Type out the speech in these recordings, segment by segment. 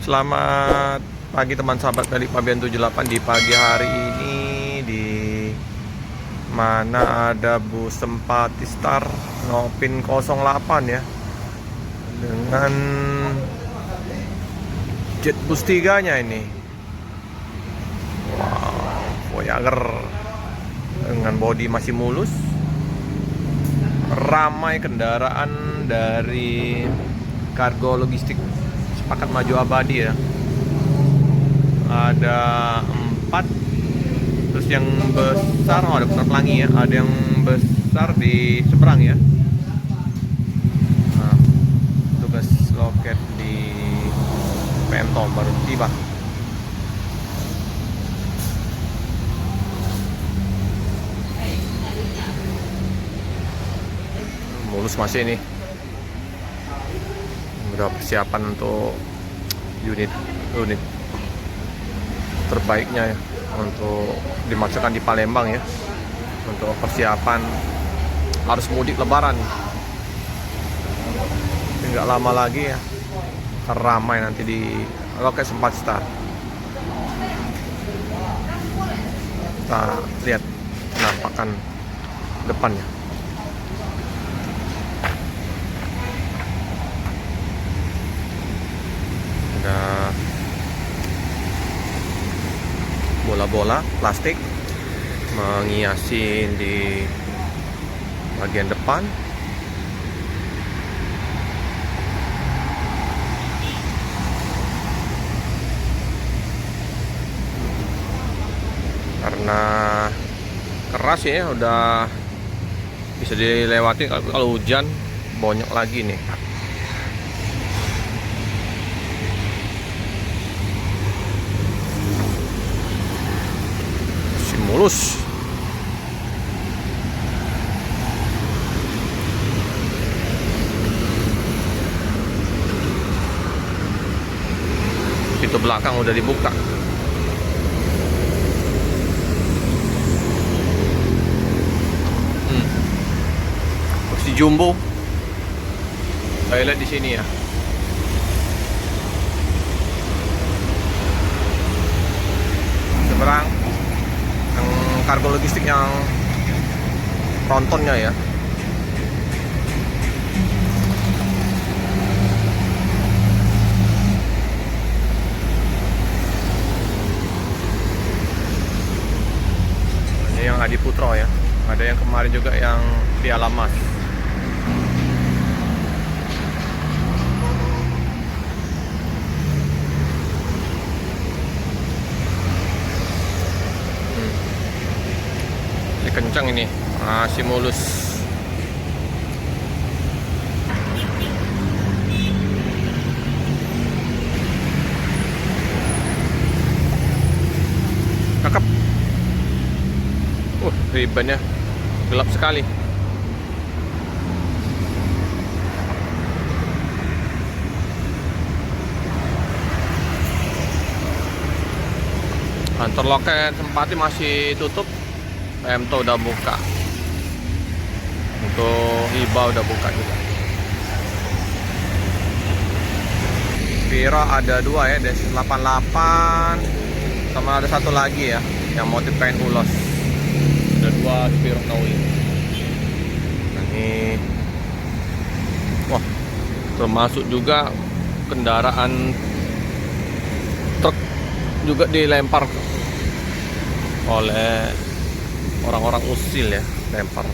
Selamat pagi teman sahabat dari Pabian 78. Di pagi hari ini di mana ada bus Sempati Star Nopin 08 ya, dengan jet bus 3 nya ini. Wow, Voyager dengan bodi masih mulus. Ramai kendaraan dari kargo logistik Sepakat Maju Abadi ya. Ada 4. Terus yang besar, ada Pusat Pelangi ya. Ada yang besar di seberang ya. Nah, tugas loket di PM Tol baru tiba. Mulus masih ini. Udah persiapan untuk unit terbaiknya ya, untuk dimasukkan di Palembang ya, untuk persiapan arus mudik Lebaran. Nggak lama lagi ya, ramai nanti di loket Sempati Star. Kita lihat penampakan depannya. Ada bola-bola plastik menghiasi di bagian depan. Karena keras ya, udah bisa dilewati. Kalau hujan bonyok lagi nih. Mulus. Pintu belakang udah dibuka. Kursi jumbo. Toilet di sini ya. Seberang kargo logistik yang trontonnya ya. Ini yang Adi Putro ya. Ada yang kemarin juga yang di Alamas. Kencang ini, masih mulus. Cakep. Ribannya gelap sekali. Kantor loket Sempati masih tutup. PM Tol udah buka. Untuk Hiba udah buka juga. Viro ada 2 ya, Des 88 sama ada satu lagi ya, yang motif kain ulos. Ada 2 Viro Naui. Ini wah, termasuk juga kendaraan truk juga dilempar oleh orang-orang usil ya, lempar.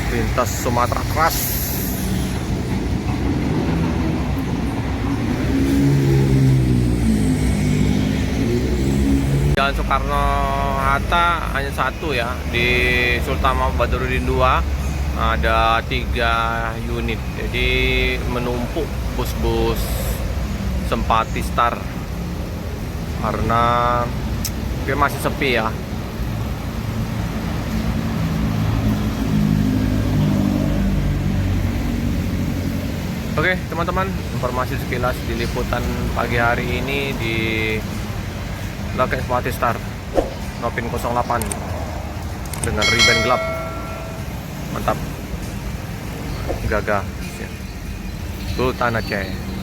Lintas Sumatera keras. Jalan Soekarno Hatta hanya satu ya, di Sultan Mahmud Badruddin 2 ada 3 unit. Jadi menumpuk bus-bus Sempati Star karena dia masih sepi ya. Oke teman-teman, informasi sekilas di liputan pagi hari ini di loket Sempati Star Nopin 08 dengan ribbon gelap. Mantap, gagah. Sultan Aceh.